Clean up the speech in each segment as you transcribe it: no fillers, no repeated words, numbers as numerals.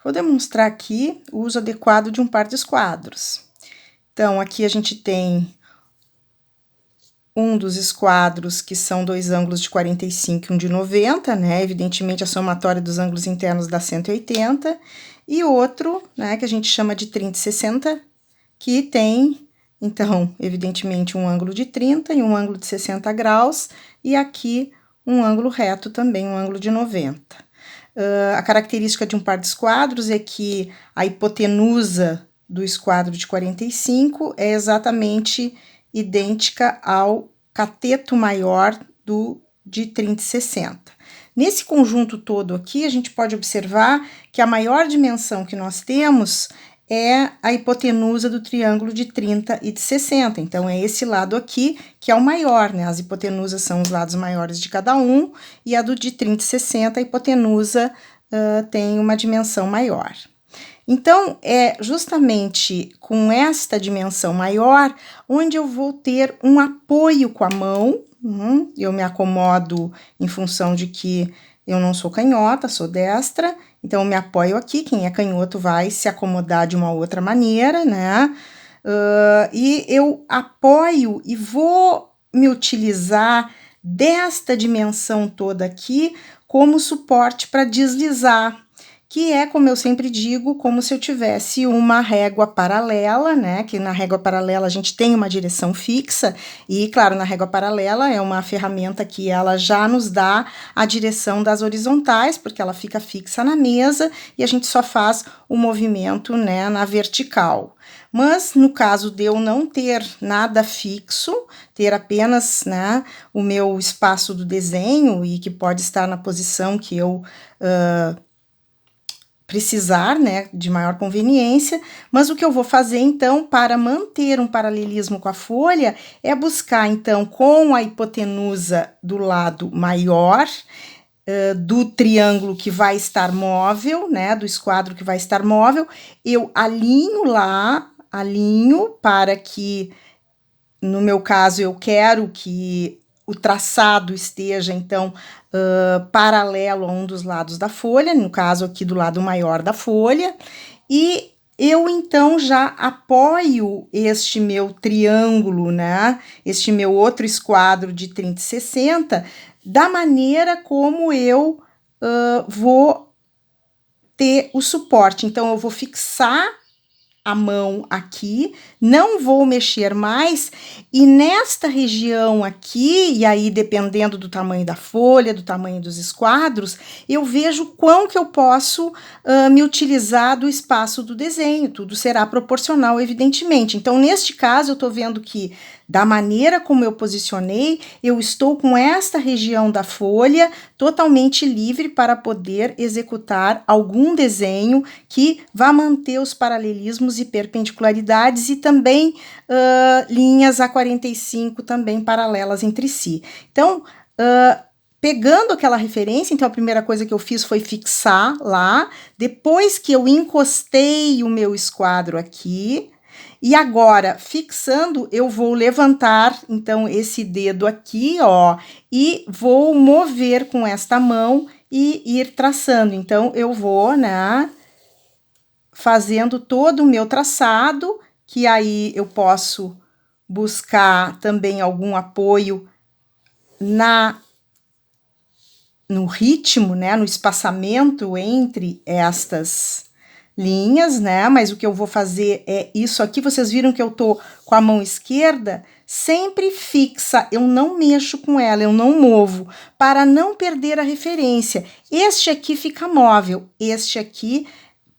Vou demonstrar aqui o uso adequado de um par de esquadros. Então, aqui a gente tem um dos esquadros, que são dois ângulos de 45 e um de 90, né? Evidentemente, a somatória dos ângulos internos dá 180. E outro, né, que a gente chama de 30 e 60, que tem, então, evidentemente, um ângulo de 30 e um ângulo de 60 graus. E aqui, um ângulo reto também, um ângulo de 90. A característica de um par de esquadros é que a hipotenusa do esquadro de 45 é exatamente idêntica ao cateto maior do de 30 e 60. Nesse conjunto todo aqui, a gente pode observar que a maior dimensão que nós temos é a hipotenusa do triângulo de 30 e de 60. Então, é esse lado aqui que é o maior, né? As hipotenusas são os lados maiores de cada um, e a do de 30 e 60, a hipotenusa tem uma dimensão maior. Então, é justamente com esta dimensão maior onde eu vou ter um apoio com a mão. Eu me acomodo em função de que eu não sou canhota, sou destra, então eu me apoio aqui. Quem é canhoto vai se acomodar de uma outra maneira, né? E eu apoio e vou me utilizar desta dimensão toda aqui como suporte para deslizar, que é, como eu sempre digo, como se eu tivesse uma régua paralela, né? Que na régua paralela a gente tem uma direção fixa, e, claro, na régua paralela é uma ferramenta que ela já nos dá a direção das horizontais, porque ela fica fixa na mesa e a gente só faz o movimento, né, na vertical. Mas, no caso de eu não ter nada fixo, ter apenas, né, o meu espaço do desenho, e que pode estar na posição que eu precisar, né, de maior conveniência, mas o que eu vou fazer, então, para manter um paralelismo com a folha, é buscar, então, com a hipotenusa do lado maior, do triângulo que vai estar móvel, né, do esquadro que vai estar móvel, eu alinho lá, alinho para que, no meu caso, eu quero que o traçado esteja, então, paralelo a um dos lados da folha, no caso aqui do lado maior da folha, e eu, então, já apoio este meu triângulo, né, este meu outro esquadro de 30 e 60, da maneira como eu vou ter o suporte. Então, eu vou fixar a mão aqui, não vou mexer mais, e nesta região aqui, e aí dependendo do tamanho da folha, do tamanho dos esquadros, eu vejo quão que eu posso me utilizar do espaço do desenho, tudo será proporcional, evidentemente. Então, neste caso, eu estou vendo que, da maneira como eu posicionei, eu estou com esta região da folha totalmente livre para poder executar algum desenho que vá manter os paralelismos e perpendicularidades e também linhas A45 também paralelas entre si. Então, pegando aquela referência, então a primeira coisa que eu fiz foi fixar lá, depois que eu encostei o meu esquadro aqui, e agora, fixando, eu vou levantar, então, esse dedo aqui, ó, e vou mover com esta mão e ir traçando. Então, eu vou, né, fazendo todo o meu traçado, que aí eu posso buscar também algum apoio no ritmo, né, no espaçamento entre estas linhas, né, mas o que eu vou fazer é isso aqui. Vocês viram que eu tô com a mão esquerda sempre fixa, eu não mexo com ela, eu não movo, para não perder a referência. Este aqui fica móvel, este aqui,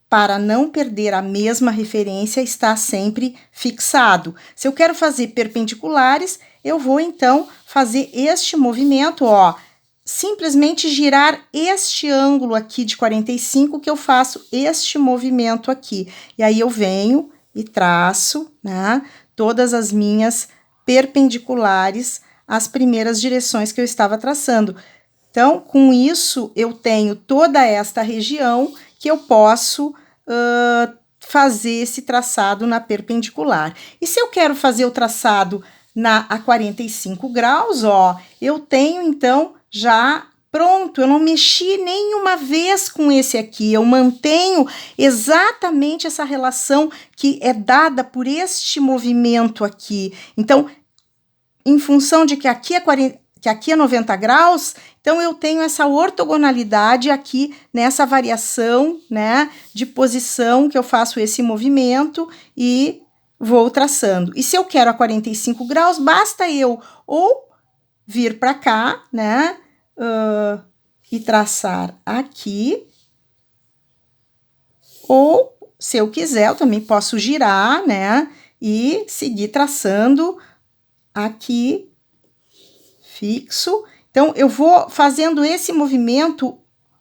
para não perder a mesma referência, está sempre fixado. Se eu quero fazer perpendiculares, eu vou, então, fazer este movimento, ó, simplesmente girar este ângulo aqui de 45, que eu faço este movimento aqui. E aí eu venho e traço, né, todas as minhas perpendiculares às primeiras direções que eu estava traçando. Então, com isso, eu tenho toda esta região que eu posso fazer esse traçado na perpendicular. E se eu quero fazer o traçado a 45 graus, ó, eu tenho, então, já pronto, eu não mexi nenhuma vez com esse aqui, eu mantenho exatamente essa relação que é dada por este movimento aqui. Então, em função de que aqui é 90 graus, então eu tenho essa ortogonalidade aqui nessa variação, né, de posição que eu faço esse movimento e vou traçando. E se eu quero a 45 graus, basta eu ou vir para cá, né, e traçar aqui, ou, se eu quiser, eu também posso girar, né, e seguir traçando aqui, fixo. Então, eu vou fazendo esse movimento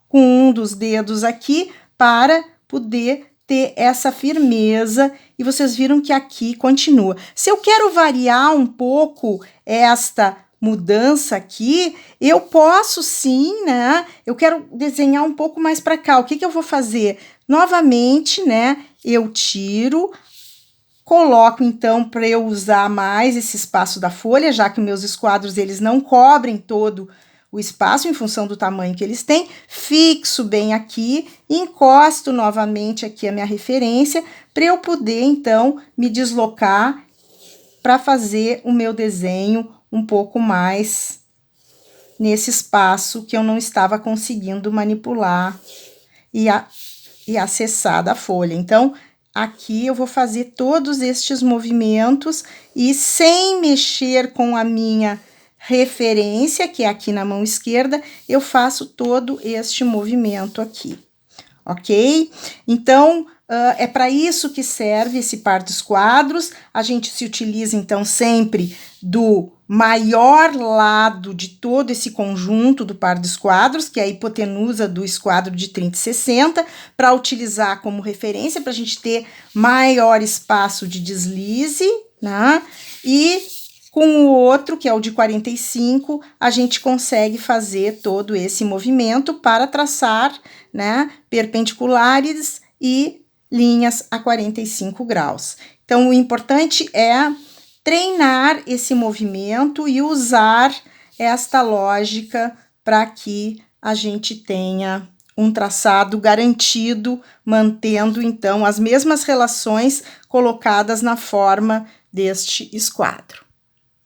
com um dos dedos aqui para poder ter essa firmeza, e vocês viram que aqui continua. Se eu quero variar um pouco esta mudança aqui, eu posso sim, né? Eu quero desenhar um pouco mais para cá. O que que eu vou fazer? Novamente, né? Eu tiro, coloco então para eu usar mais esse espaço da folha, já que meus esquadros eles não cobrem todo o espaço em função do tamanho que eles têm, fixo bem aqui, encosto novamente aqui a minha referência, para eu poder, então, me deslocar para fazer o meu desenho um pouco mais nesse espaço que eu não estava conseguindo manipular e acessar da folha. Então, aqui eu vou fazer todos estes movimentos e sem mexer com a minha referência, que é aqui na mão esquerda, eu faço todo este movimento aqui, ok? Então, é para isso que serve esse par de esquadros. A gente se utiliza, então, sempre do maior lado de todo esse conjunto do par de esquadros, que é a hipotenusa do esquadro de 30 e 60, para utilizar como referência, para a gente ter maior espaço de deslize, né? E com o outro, que é o de 45, a gente consegue fazer todo esse movimento para traçar, né, perpendiculares e linhas a 45 graus. Então, o importante é treinar esse movimento e usar esta lógica para que a gente tenha um traçado garantido, mantendo, então, as mesmas relações colocadas na forma deste esquadro.